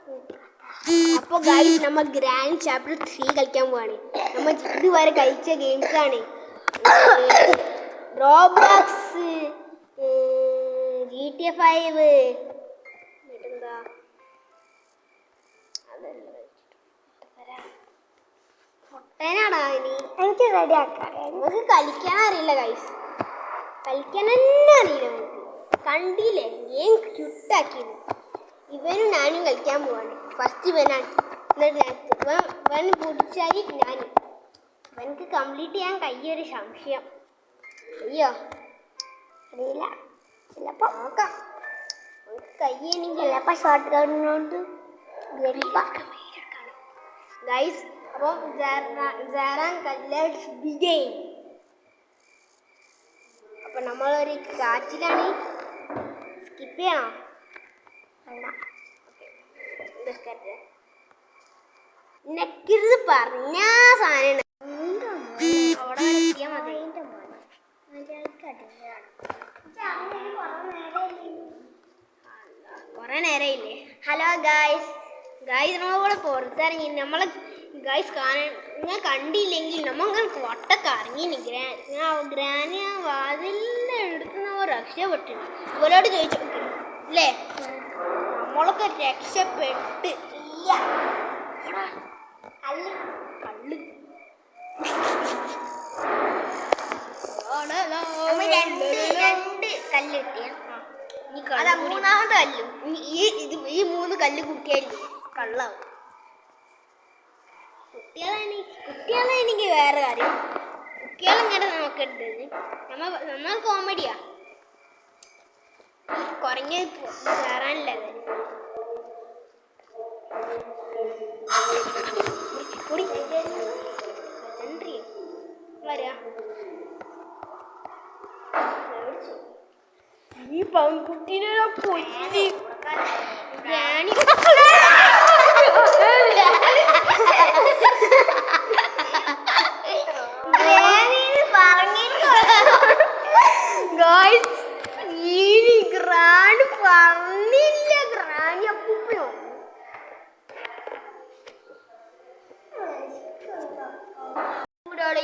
അപ്പോൾ ഗൈസ് നമ്മൾ grand chapter 3 കളിക്കാൻ പോവാണ്. നമ്മൾ ഇതുവരെ കളിച്ച ഗെയിംസ് ആണ് റോബ്ലോക്സ്, GTA 5, എന്താ പൊട്ടനാടാ ഇനി എനിക്ക് റെഡി ആക്കാം. നമുക്ക് കളിക്കാൻ അറിയില്ല ഗൈസ്, കളിക്കാൻ തന്നെ അറിയില്ല. നമുക്ക് കണ്ടില്ലേ ഗെയിം ക്യൂട്ടാക്കിയത്. ഇവനും ഞാനും കളിക്കാൻ പോവാണ്. ഫസ്റ്റ് ഇവനാണ്, ഇവൻ പിടിച്ചാൽ ഞാൻ. ഇവനക്ക് കംപ്ലീറ്റ് ചെയ്യാൻ കഴിയൊരു സംശയം. അയ്യോ അറിയില്ല, ചിലപ്പോൾ നോക്കാം. കഴിയണെങ്കിൽ ചിലപ്പോൾ ഷോർട്ട് ഗണ്ണോണ്ട് ഗൈസ്. അപ്പോൾ ലെറ്റ്സ് ബിഗിൻ. അപ്പോൾ നമ്മളൊരു കാറ്റിലാണ്. സ്കിപ്പ് ചെയ്യണോ? നെക്കരുത് പറഞ്ഞ സാധനം അവിടെ എത്തിയാൽ മതി. കുറെ നേരമില്ലേ? ഹലോ ഗായ്സ്, നമ്മളിവിടെ പുറത്തിറങ്ങി. നമ്മളെ ഗായ്സ് ഞാൻ കണ്ടില്ലെങ്കിൽ നമ്മൾ വട്ടൊക്കെ ഇറങ്ങി. ഗ്രാനി ആ വാതിലിൻ്റെ അടുത്ത് നമ്മൾ രക്ഷപ്പെട്ടു. ഇവരോട് ചോദിച്ചു അല്ലേ, നമ്മളൊക്കെ രക്ഷപ്പെട്ട്. കള്ള് രണ്ട് കല്ല് കിട്ടിയ അതാ മൂന്നാമത്തെ കല്ലും. ഈ 3 കല്ല് കുട്ടിയായില്ലേ കള്ളാവും. കുട്ടികളെ എനിക്ക് വേറെ കാര്യം. കുട്ടികളിങ്ങനെ നോക്കരുത്. നമ്മൾ കോമഡിയാ. കുറഞ്ഞ കയറാനില്ല. ഈ പെൺകുട്ടീനെ കൊല്ലി ഗ്രാനി ഗ്രാൻഡ് പറഞ്ഞില്ല. ഗ്രാനി അപ്പൂപ്പനോ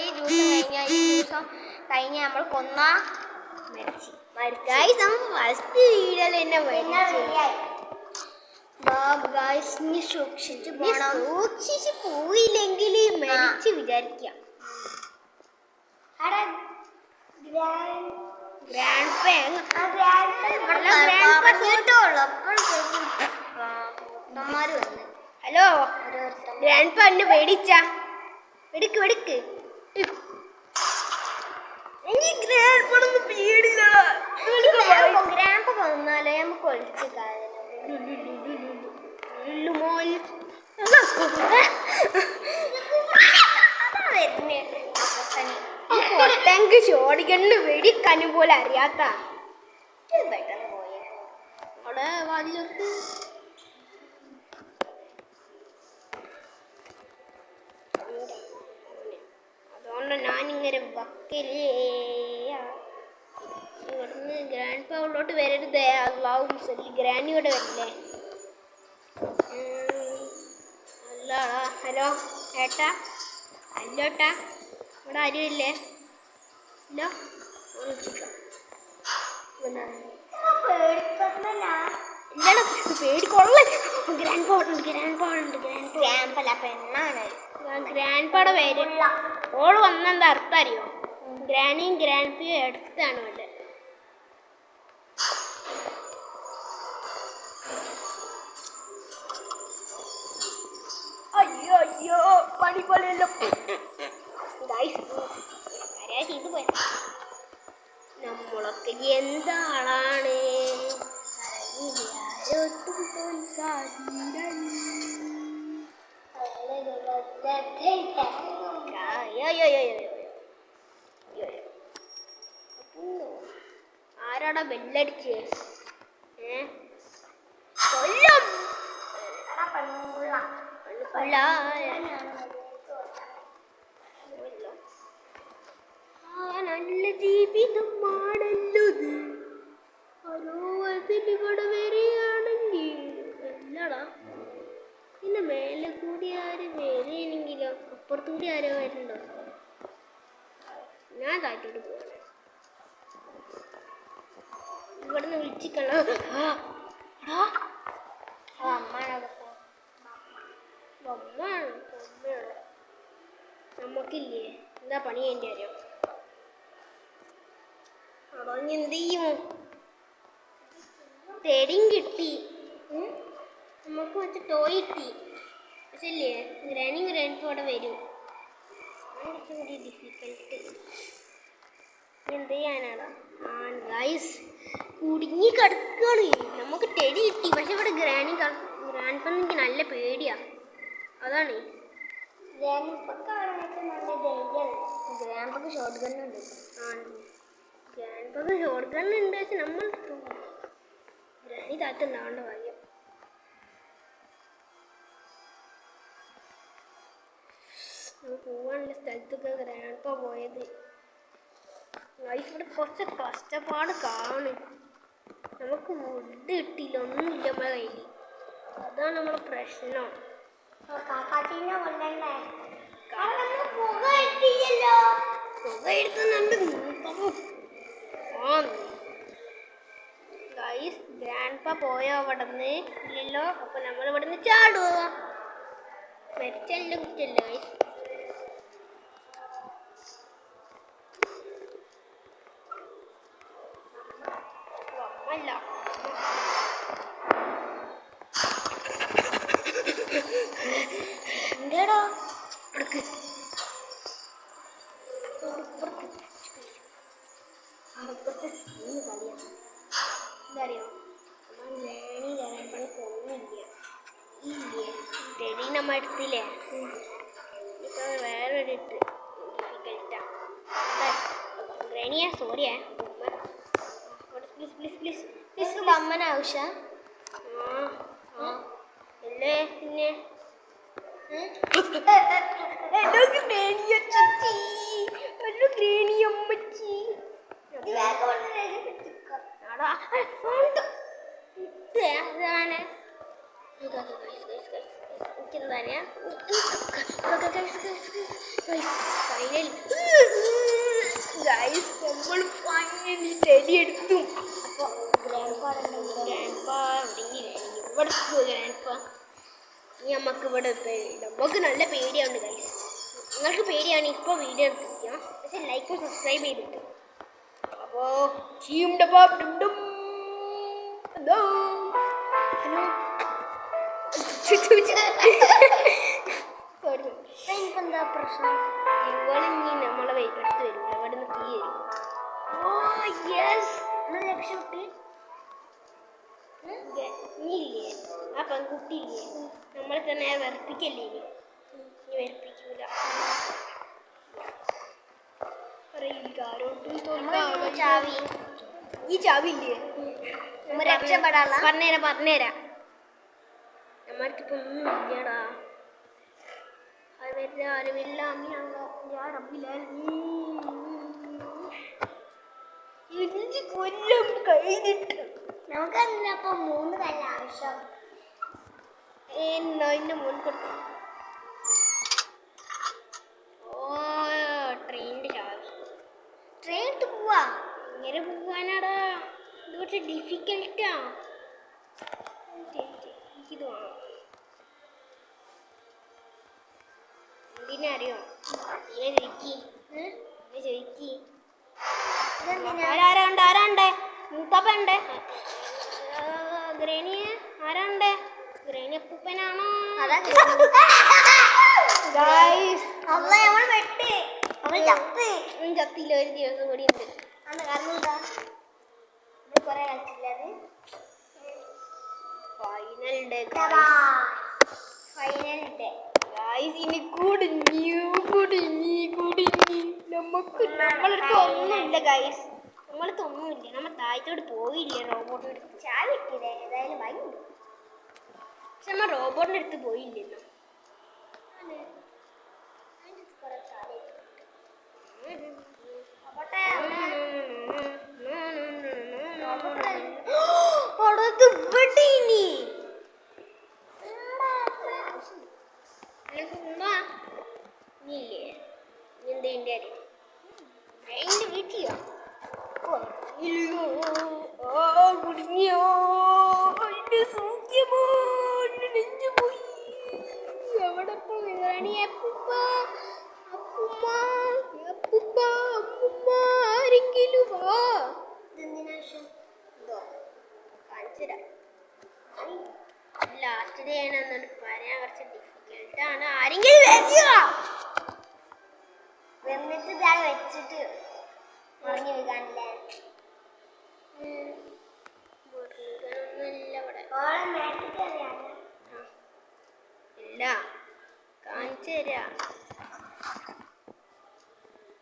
ഈ ദിവസം കഴിഞ്ഞ നമ്മൾ കൊന്നാ മരിച്ചു. നമ്മൾ ഫസ്റ്റ് വീഡിയോയിൽ തന്നെ സൂക്ഷിച്ച് പോയില്ലെങ്കിൽ മരിച്ച് വിചാരിക്കാം. ഹലോ ഗ്രാൻഡ് പാ എന്നെ പേടിച്ച വെടിക്ക് ഗ്രാൻഡ് വന്നാലേ നമുക്ക് ഒളിച്ച് പൊട്ടങ്ക് ചോടിക്കണ്ട് വെടിക്കനു പോലെ അറിയാത്ത അവിടെ വാതിലോട്ട് അതുകൊണ്ട് ഞാനിങ്ങനെ വക്കലേ ഇവിടുന്ന് ഗ്രാൻഡ് പവറിലോട്ട് വരരുത്. അള്ളാഹു മുസല്ലി. ഗ്രാനിയോടെ വരില്ലേ? അല്ലാടാ. ഹലോ ഏട്ടാ, അല്ലോട്ടാ, ഇവിടെ ആരുമില്ലേ? ഹലോ പേടിക്കൊള്ള. ഗ്രാൻഡ് പാടെ പേര് ഓള് വന്നെന്താ അർത്ഥം അറിയോ? ഗ്രാനിയും ഗ്രാൻഡ് പിയും എടുത്താണ് ഇവിടെ. അയ്യോ പണി പോലെയല്ലോ ചെയ്തു പോയ. നമ്മളൊക്കെ എന്താളാണ്. ആരാടാ ബെല്ലടിച്ച്? നല്ല ജീവിതമാണല്ലത്. ഇവിടെ വരികയാണെങ്കിൽ എന്നടാ അപ്പുറത്തുകൂടി ആരോ വരുന്നുണ്ടോ? ഞാൻ താഴത്തോട്ട് പോവാണ്. ഇവിടുന്ന് വിളിച്ചിക്കണോ? നമ്മക്കില്ലേ എന്താ പണി അതിൻ്റെ അറിയോ? അതോ എന്ത് ചെയ്യും? തേടിയും കിട്ടി, നമുക്ക് വെച്ച് ടോയ് കിട്ടി. പക്ഷേ ഇല്ലേ ഗ്രാനിയും ഗ്രാൻഡ്പയും അവിടെ വരും. കുറച്ചുകൂടി ഡിഫിക്കൽട്ട്. എന്ത് ചെയ്യാനാടാ? ഗൈസ് കുടുങ്ങി കിടക്കുകയാണ്. നമുക്ക് ടെടി കിട്ടി, പക്ഷെ ഇവിടെ ഗ്രാൻഡ്പ എനിക്ക് നല്ല പേടിയാ. അതാണ് ഗ്രാൻഡ്പക്ക് ഷോട്ട് ഗണ്ണുണ്ട്. ഗ്രാൻഡ്പക്ക് ഷോട്ട് ഗണ്ണുണ്ട്, പക്ഷെ നമ്മൾ ഗ്രാനി താറ്റുണ്ടാവേണ്ട കാര്യം. പോവാനുള്ള സ്ഥലത്തൊക്കെ ഗ്രാൻഡ്പ പോയത്. ലൈഫ് ഇവിടെ കുറച്ച് കഷ്ടപ്പാട് കാണും. നമുക്ക് ഫുഡ് കിട്ടിയില്ല, ഒന്നുമില്ല നമ്മുടെ കയ്യിൽ. അതാണ് നമ്മുടെ പ്രശ്നം. പുക എടുക്കുന്നുണ്ട്. ഗൈസ് ഗ്രാൻഡ്പ പോയോ അവിടെ നിന്ന്? ഇല്ലല്ലോ. അപ്പൊ നമ്മൾ ഇവിടെ നിന്ന് ചാടുവോ? മെച്ചല്ല കുറ്റല്ല ഗൈസ്. അല്ല എന്തേടാ എടുക്ക്. എന്തറിയോ, ഒന്നുമില്ല. ഇല്ലേ ടെടി നമ്മ എടുത്തില്ലേ? ഇപ്പൊ വേറൊരു ഡിഫിക്കൽട്ടാ. ഗ്രാനിയാ സോറിയാ. പ്ലീസ് പ്ലീസ് പ്ലീസ് പ്ലീസ് അമ്മന ആവശ്യം. അല്ലേ പിന്നെ എടുത്തു. ഇനി നമുക്ക് ഇവിടെ നമുക്ക് നല്ല പേടിയാവുണ്ട് ഗൈസ്. നിങ്ങൾക്ക് പേടിയാണ് ഇപ്പോൾ വീഡിയോ എടുത്തിരിക്കുക, പക്ഷെ ലൈക്കും സബ്സ്ക്രൈബ് ചെയ്തിട്ട്. അപ്പോൾ എന്താ പ്രശ്നം? ഇവളിഞ്ഞി നമ്മളെ അടുത്ത് വരും, അവിടെ നിന്ന് തീ വരും. ഓ യെസ്, നമ്മൾ രക്ഷപ്പെട്ട്. ഇല്ലേ ആ പെൺകുട്ടിയില്ലേ, നമ്മളെ തന്നെ വെറുപ്പിക്കല്ലേ? ഇനി വെറുപ്പിക്കൂല. ഈ ചാവില്ലേ പറഞ്ഞുതരാം. നമ്മൾക്കിപ്പോ ഒന്നും ഇല്ലടാ. കൊല്ലം കഴിഞ്ഞിട്ട് നമുക്കതിനപ്പോ 3 കല്ല ആവശ്യം. അതിന്റെ മുൻ കൊടുത്തു. ട്രെയിനിന്റെ ചാവി. ട്രെയിനിട്ട് പോവാ. ഇങ്ങനെ പോവാനാടാ, ഇത് കുറച്ച് ഡിഫിക്കൽട്ടാ. ഇത് വേണം. എന്തിനറിയോ? ചോദിക്കി ആരാണ്ടേ? മൂത്തപ്പണ്ടേ? ഗ്രേണിയെ ആരാണ്ടേ? ഗ്രേണി അപ്പൂപ്പനാണോ? ചത്തില്ല, ഒരു ദിവസം കൂടി ഉണ്ട്. Final day. ഇനി നമ്മളടുത്ത് ഒന്നുമില്ല ഗൈസ്, നമ്മളടുത്ത് ഒന്നുമില്ല. നമ്മൾ താഴത്തോട്ട് പോയില്ലേ റോബോട്ടിൻ്റെ അടുത്ത്? ചായ കിട്ടിയില്ലേ? ഏതായാലും ഭയങ്കര. പക്ഷെ നമ്മൾ റോബോട്ടിൻ്റെ അടുത്ത് പോയില്ലല്ലോ. ഇല്ലേ എന്ത് എൻ്റെ എൻ്റെ വീട്ടിലോ കുടുങ്ങിയോ എൻ്റെ സൂക്ഷ്യമോ നെഞ്ചു പോയി എവിടെ പോയി അപ്പുപ്പ അപ്പുമ്മ അപ്പുപ്പ അമ്മൂമ്മ ആരെങ്കിലും വാ എന്തോ കാണിച്ചുതരാം ലാസ്റ്റ് ഡേ ആണ് എന്നിട്ട് പറയാൻ കുറച്ച് ഡിഫിക്കൽട്ടാണ് ആരെങ്കിലും വരിക വന്നിട്ട് ഇതാ വെച്ചിട്ട് മറിഞ്ഞു വീഴാനില്ലേ മുറിങ്ങനൊന്നുമില്ല ഇവിടെ ഇല്ല കാണിച്ചു തരാ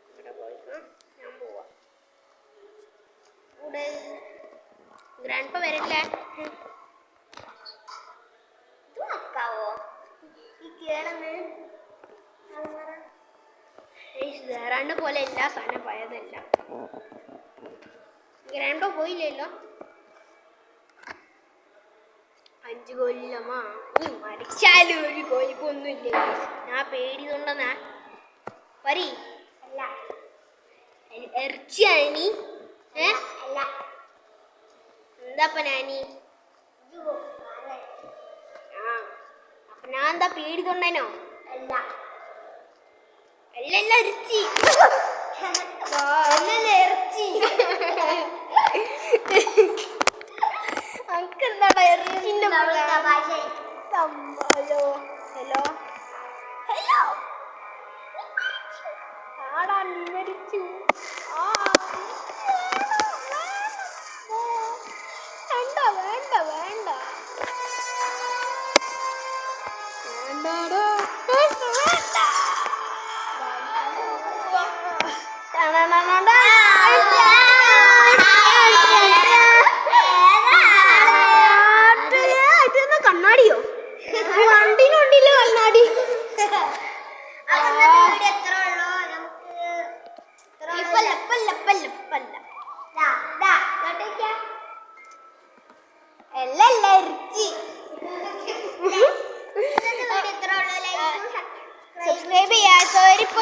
ഇവിടെ പോയിക്കോ ഞാൻ പോവാ ഇവിടെ ഗ്രാൻഡ് വരില്ലേ ആക്കാവോ ഈ കേടന്ന് ഗ്രാൻഡ് പോലെ എല്ലാ സാധനം പഴയതല്ല ഗ്രാൻഡോ പോയില്ലല്ലോ 5 കൊല്ലമാ നീ മരിച്ചാലും ഒരു കൊലിപ്പൊന്നുമില്ല ഞാൻ പേടി കൊണ്ടെന്നാ പരി അല്ല ഇറച്ചിയാണ് നീ അല്ല എന്താപ്പ നാനി അപ്പൊ ഞാൻ എന്താ പേടി തൊണ്ടനോ അല്ല അല്ലല്ല ഇറച്ചി ഇറച്ചി അനക്കെന്താടാ ഇറച്ചിന്റെ ഹലോ ഹലോ ഹലോ ആടാ നീ മരിച്ചു വേണ്ട വേണ്ട വേണ്ട വേണ്ടടോ കണ്ണാടിയോ വണ്ടിനുണ്ടില്ല കണ്ണാടി സബ്സ്ക്രൈബ് ചെയ്യാത്തവരിപ്പോ